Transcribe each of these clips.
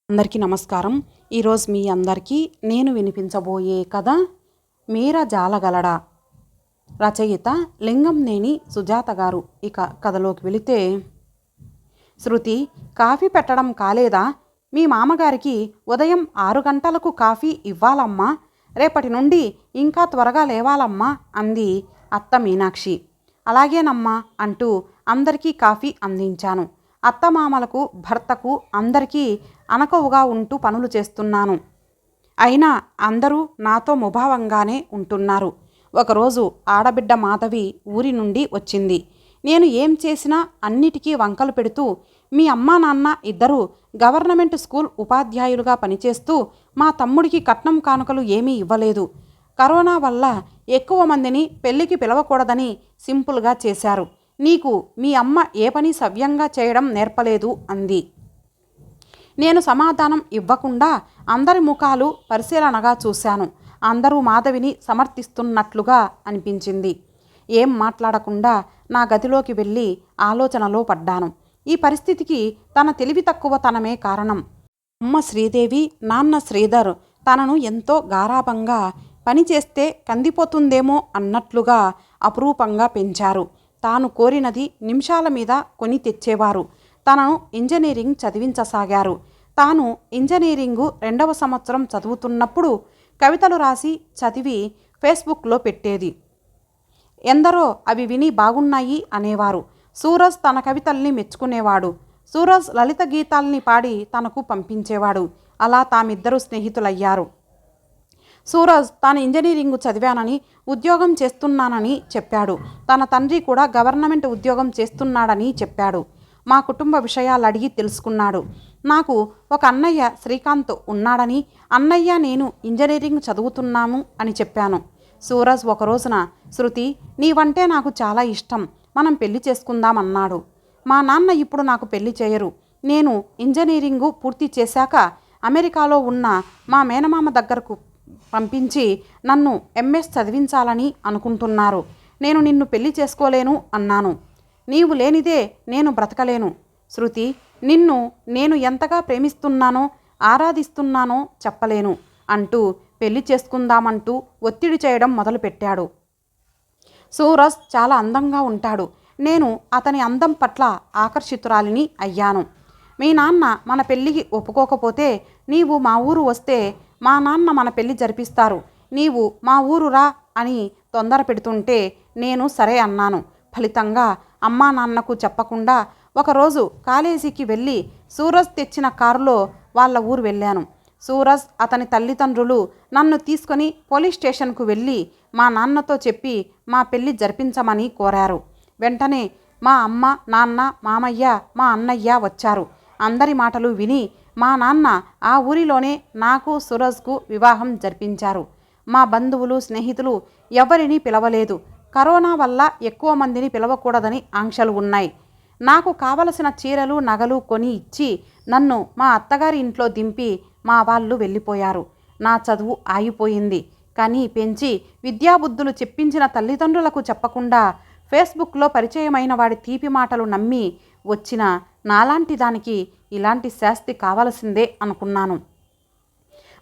అందరికీ నమస్కారం. ఈరోజు మీ అందరికీ నేను వినిపించబోయే కథ మీర జాలగలడా. రచయిత లింగంనేని సుజాత గారు. ఇక కథలోకి వెళితే, శృతి, కాఫీ పెట్టడం కాలేదా? మీ మామగారికి ఉదయం 6 గంటలకు కాఫీ ఇవ్వాలమ్మా. రేపటి నుండి ఇంకా త్వరగా లేవాలమ్మా అంది అత్త మీనాక్షి. అలాగేనమ్మా అంటూ అందరికీ కాఫీ అందించాను. అత్తమామలకు, భర్తకు అందరికీ అనకవుగా ఉంటూ పనులు చేస్తున్నాను. అయినా అందరూ నాతో ముభావంగానే ఉంటున్నారు. ఒకరోజు ఆడబిడ్డ మాధవి ఊరి నుండి వచ్చింది. నేను ఏం చేసినా అన్నిటికీ వంకలు పెడుతూ, మీ అమ్మా నాన్న ఇద్దరూ గవర్నమెంట్ స్కూల్ ఉపాధ్యాయులుగా పనిచేస్తూ మా తమ్ముడికి కట్నం కానుకలు ఏమీ ఇవ్వలేదు. కరోనా వల్ల ఎక్కువ మందిని పెళ్లికి పిలవకూడదని సింపుల్గా చేశారు. నీకు మీ అమ్మ ఏ పని సవ్యంగా చేయడం నేర్పలేదు అంది. నేను సమాధానం ఇవ్వకుండా అందరి ముఖాలు పరిశీలనగా చూశాను. అందరూ మాధవిని సమర్థిస్తున్నట్లుగా అనిపించింది. ఏం మాట్లాడకుండా నా గదిలోకి వెళ్ళి ఆలోచనలో పడ్డాను. ఈ పరిస్థితికి తన తెలివి తక్కువతనమే కారణం. అమ్మ శ్రీదేవి, నాన్న శ్రీధర్ తనను ఎంతో గారాబంగా, పనిచేస్తే కందిపోతుందేమో అన్నట్లుగా అపురూపంగా పెంచారు. తాను కోరినది నిమిషాల మీద కొని తెచ్చేవారు. తనను ఇంజనీరింగ్ చదివించసాగారు. తాను ఇంజనీరింగు 2వ సంవత్సరం చదువుతున్నప్పుడు కవితలు రాసి చదివి ఫేస్బుక్లో పెట్టేది. ఎందరో అవి విని బాగున్నాయి అనేవారు. సూరజ్ తన కవితల్ని మెచ్చుకునేవాడు. సూరజ్ లలిత గీతాల్ని పాడి తనకు పంపించేవాడు. అలా తామిద్దరూ స్నేహితులయ్యారు. సూరజ్ తాను ఇంజనీరింగ్ చదివానని, ఉద్యోగం చేస్తున్నానని చెప్పాడు. తన తండ్రి కూడా గవర్నమెంట్ ఉద్యోగం చేస్తున్నాడని చెప్పాడు. మా కుటుంబ విషయాలు అడిగి తెలుసుకున్నాడు. నాకు ఒక అన్నయ్య శ్రీకాంత్ ఉన్నాడని, అన్నయ్య నేను ఇంజనీరింగ్ చదువుతున్నాము అని చెప్పాను. సూరజ్ ఒక రోజున, శృతి, నీవంటే నాకు చాలా ఇష్టం, మనం పెళ్లి చేసుకుందామన్నాడు. మా నాన్న ఇప్పుడు నాకు పెళ్లి చేయరు. నేను ఇంజనీరింగు పూర్తి చేశాక అమెరికాలో ఉన్న మా మేనమామ దగ్గరకు పంపించి నన్ను ఎంఎస్ చదివించాలని అనుకుంటున్నారు. నేను నిన్ను పెళ్లి చేసుకోలేను అన్నాను. నీవు లేనిదే నేను బ్రతకలేను శృతి. నిన్ను నేను ఎంతగా ప్రేమిస్తున్నానో, ఆరాధిస్తున్నానో చెప్పలేను అంటూ పెళ్లి చేసుకుందామంటూ ఒత్తిడి చేయడం మొదలుపెట్టాడు. సూరజ్ చాలా అందంగా ఉంటాడు. నేను అతని అందం పట్ల ఆకర్షితురాలిని అయ్యాను. మీ నాన్న మన పెళ్ళికి ఒప్పుకోకపోతే నీవు మా ఊరు వస్తే మా నాన్న మన పెళ్లి జరిపిస్తారు. నీవు మా ఊరు రా అని తొందర పెడుతుంటే నేను సరే అన్నాను. ఫలితంగా అమ్మా నాన్నకు చెప్పకుండా ఒకరోజు కాలేజీకి వెళ్ళి సూరజ్ తెచ్చిన కారులో వాళ్ళ ఊరు వెళ్ళాను. సూరజ్, అతని తల్లిదండ్రులు నన్ను తీసుకొని పోలీస్ స్టేషన్కు వెళ్ళి మా నాన్నతో చెప్పి మా పెళ్లి జరిపించమని కోరారు. వెంటనే మా అమ్మ, నాన్న, మామయ్య, మా అన్నయ్య వచ్చారు. అందరి మాటలు విని మా నాన్న ఆ ఊరిలోనే నాకు సూరజ్కు వివాహం జరిపించారు. మా బంధువులు, స్నేహితులు ఎవరిని పిలవలేదు. కరోనా వల్ల ఎక్కువ మందిని పిలవకూడదని ఆంక్షలు ఉన్నాయి. నాకు కావలసిన చీరలు, నగలు కొని ఇచ్చి నన్ను మా అత్తగారి ఇంట్లో దింపి మా వాళ్ళు వెళ్ళిపోయారు. నా చదువు ఆగిపోయింది. కానీ పెంచి విద్యాబుద్ధులు చెప్పించిన తల్లిదండ్రులకు చెప్పకుండా ఫేస్బుక్లో పరిచయమైన వాడి తీపి మాటలు నమ్మి వచ్చిన నాలాంటి దానికి ఇలాంటి శాస్తి కావలసిందే అనుకున్నాను.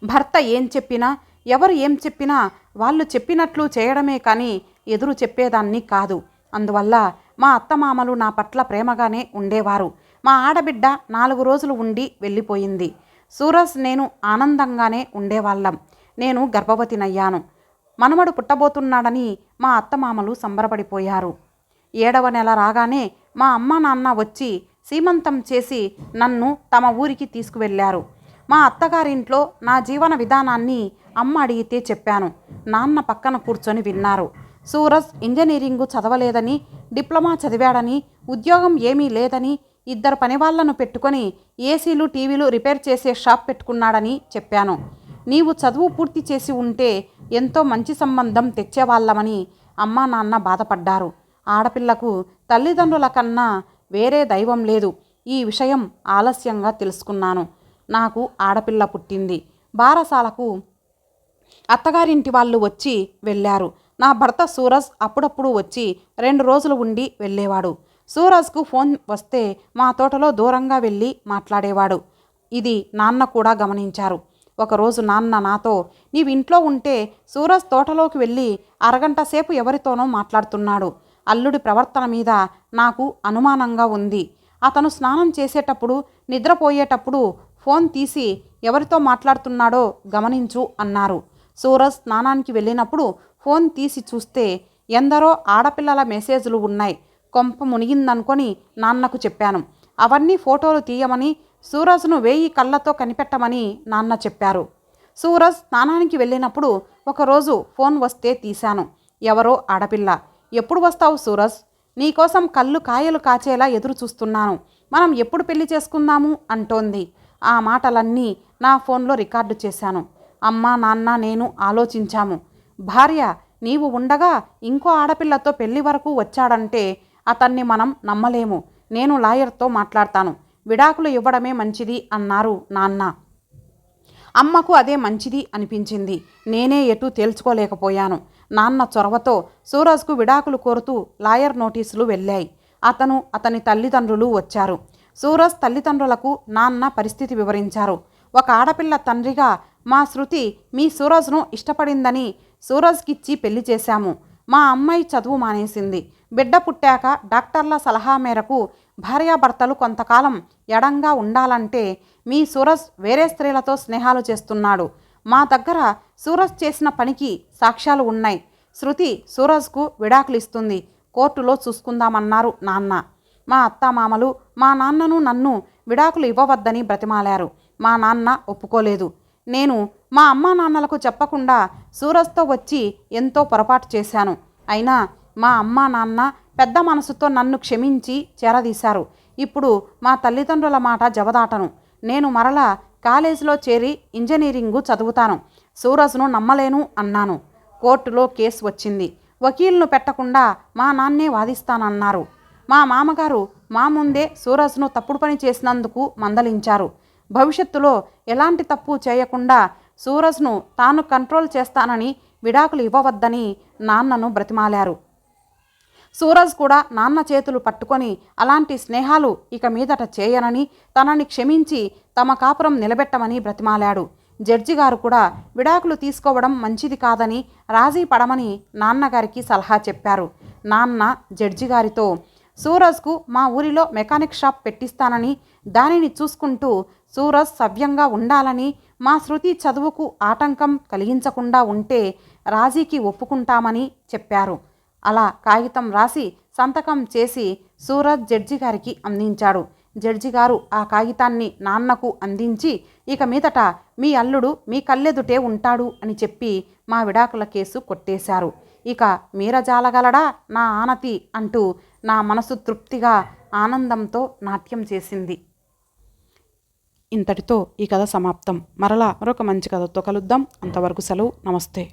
భర్త ఏం చెప్పినా, ఎవరు ఏం చెప్పినా వాళ్ళు చెప్పినట్లు చేయడమే కానీ ఎదురు చెప్పేదాన్ని కాదు. అందువల్ల మా అత్తమామలు నా పట్ల ప్రేమగానే ఉండేవారు. మా ఆడబిడ్డ 4 రోజులు ఉండి వెళ్ళిపోయింది. సూరజ్, నేను ఆనందంగానే ఉండేవాళ్ళం. నేను గర్భవతినయ్యాను. మనవడు పుట్టబోతున్నాడని మా అత్తమామలు సంబరపడిపోయారు. 7వ నెల రాగానే మా అమ్మ నాన్న వచ్చి సీమంతం చేసి నన్ను తమ ఊరికి తీసుకువెళ్ళారు. మా అత్తగారింట్లో నా జీవన విధానాన్ని అమ్మ అడిగితే చెప్పాను. నాన్న పక్కన కూర్చొని విన్నారు. సూరజ్ ఇంజనీరింగు చదవలేదని, డిప్లొమా చదివాడని, ఉద్యోగం ఏమీ లేదని, 2 పనివాళ్లను పెట్టుకొని ఏసీలు, టీవీలు రిపేర్ చేసే షాప్ పెట్టుకున్నాడని చెప్పాను. నీవు చదువు పూర్తి చేసి ఉంటే ఎంతో మంచి సంబంధం తెచ్చేవాళ్ళమని అమ్మా నాన్న బాధపడ్డారు. ఆడపిల్లకు తల్లిదండ్రుల కన్నా వేరే దైవం లేదు. ఈ విషయం ఆలస్యంగా తెలుసుకున్నాను. నాకు ఆడపిల్ల పుట్టింది. బారసాలకు అత్తగారింటి వాళ్ళు వచ్చి వెళ్ళారు. నా భర్త సూరజ్ అప్పుడప్పుడు వచ్చి 2 రోజులు ఉండి వెళ్ళేవాడు. సూరజ్కు ఫోన్ వస్తే మా తోటలో దూరంగా వెళ్ళి మాట్లాడేవాడు. ఇది నాన్న కూడా గమనించారు. ఒకరోజు నాన్న నాతో, నీవు ఇంట్లో ఉంటే సూరజ్ తోటలోకి వెళ్ళి అరగంట సేపు ఎవరితోనో మాట్లాడుతున్నాడు. అల్లుడి ప్రవర్తన మీద నాకు అనుమానంగా ఉంది. అతను స్నానం చేసేటప్పుడు, నిద్రపోయేటప్పుడు ఫోన్ తీసి ఎవరితో మాట్లాడుతున్నాడో గమనించు అన్నారు. సూరజ్ స్నానానికి వెళ్ళినప్పుడు ఫోన్ తీసి చూస్తే ఎందరో ఆడపిల్లల మెసేజ్లు ఉన్నాయి. కొంప మునిగిందనుకొని నాన్నకు చెప్పాను. అవన్నీ ఫోటోలు తీయమని, సూరజ్ను 1000 కళ్ళతో కనిపెట్టమని నాన్న చెప్పారు. సూరజ్ స్నానానికి వెళ్ళినప్పుడు ఒకరోజు ఫోన్ వస్తే తీశాను. ఎవరో ఆడపిల్ల, ఎప్పుడు వస్తావు సూరజ్? నీకోసం కళ్ళు కాయలు కాచేలా ఎదురు చూస్తున్నాను. మనం ఎప్పుడు పెళ్లి చేసుకుందాము అంటోంది. ఆ మాటలన్నీ నా ఫోన్లో రికార్డు చేశాను. అమ్మ, నాన్న, నేను ఆలోచించాము. భార్య నీవు ఉండగా ఇంకో ఆడపిల్లతో పెళ్లి వరకు వచ్చాడంటే అతన్ని మనం నమ్మలేము. నేను లాయర్తో మాట్లాడతాను. విడాకులు ఇవ్వడమే మంచిది అన్నారు నాన్న. అమ్మకు అదే మంచిది అనిపించింది. నేనే ఎటూ తేల్చుకోలేకపోయాను. నాన్న చొరవతో సూరజ్కు విడాకులు కోరుతూ లాయర్ నోటీసులు వెళ్ళాయి. అతని తల్లిదండ్రులు వచ్చారు. సూరజ్ తల్లిదండ్రులకు నాన్న పరిస్థితి వివరించారు. ఒక ఆడపిల్ల తండ్రిగా మా శృతి మీ సూరజ్ను ఇష్టపడిందని సూరజ్కిచ్చి పెళ్లి చేశాము. మా అమ్మాయి చదువు మానేసింది. బిడ్డ పుట్టాక డాక్టర్ల సలహా మేరకు భార్యాభర్తలు కొంతకాలం ఎడంగా ఉండాలంటే మీ సూరజ్ వేరే స్త్రీలతో స్నేహాలు చేస్తున్నాడు. మా దగ్గర సూరజ్ చేసిన పనికి సాక్ష్యాలు ఉన్నాయి. శృతి సూరజ్కు విడాకులు ఇస్తుంది. కోర్టులో చూసుకుందామన్నారు నాన్న. మా అత్తామామలు మా నాన్నను నన్ను విడాకులు ఇవ్వవద్దని బ్రతిమాలారు. మా నాన్న ఒప్పుకోలేదు. నేను మా అమ్మా నాన్నలకు చెప్పకుండా సూరజ్తో వచ్చి ఎంతో పొరపాటు చేశాను. అయినా మా అమ్మా నాన్న పెద్ద మనసుతో నన్ను క్షమించి చేరదీశారు. ఇప్పుడు మా తల్లిదండ్రుల మాట జవదాటను. నేను మరలా కాలేజీలో చేరి ఇంజనీరింగు చదువుతాను. సూరజ్ను నమ్మలేను అన్నాను. కోర్టులో కేసు వచ్చింది. వకీల్ను పెట్టకుండా మా నాన్నే వాదిస్తానన్నారు. మా మామగారు మా ముందే సూరజ్ను తప్పుడు పని చేసినందుకు మందలించారు. భవిష్యత్తులో ఎలాంటి తప్పు చేయకుండా సూరజ్ను తాను కంట్రోల్ చేస్తానని విడాకులు ఇవ్వవద్దని నాన్నను బ్రతిమాలారు. సూరజ్ కూడా నాన్న చేతులు పట్టుకొని అలాంటి స్నేహాలు ఇక మీదట చేయనని, తనని క్షమించి తమ కాపురం నిలబెట్టమని బ్రతిమాలాడు. జడ్జి గారు కూడా విడాకులు తీసుకోవడం మంచిది కాదని, రాజీ పడమని నాన్నగారికి సలహా చెప్పారు. నాన్న జడ్జి గారితో, సూరజ్కు మా ఊరిలో మెకానిక్ షాప్ పెట్టిస్తానని, దానిని చూసుకుంటూ సూరజ్ సవ్యంగా ఉండాలని, మా శృతి చదువుకు ఆటంకం కలిగించకుండా ఉంటే రాజీకి ఒప్పుకుంటామని చెప్పారు. అలా కాగితం రాసి సంతకం చేసి సూరజ్ జడ్జి గారికి అందించాడు. జడ్జి గారు ఆ కాగితాన్ని నాన్నకు అందించి, ఇక మీదట మీ అల్లుడు మీ కళ్ళెదుటే ఉంటాడు అని చెప్పి మా విడాకుల కేసు కొట్టేశారు. ఇక మీరజాలగలడా నా ఆనతి అంటూ నా మనసు తృప్తిగా ఆనందంతో నాట్యం చేసింది. ఇంతటితో ఈ కథ సమాప్తం. మరలా మరొక మంచి కథతో కలుద్దాం. అంతవరకు సెలవు. నమస్తే.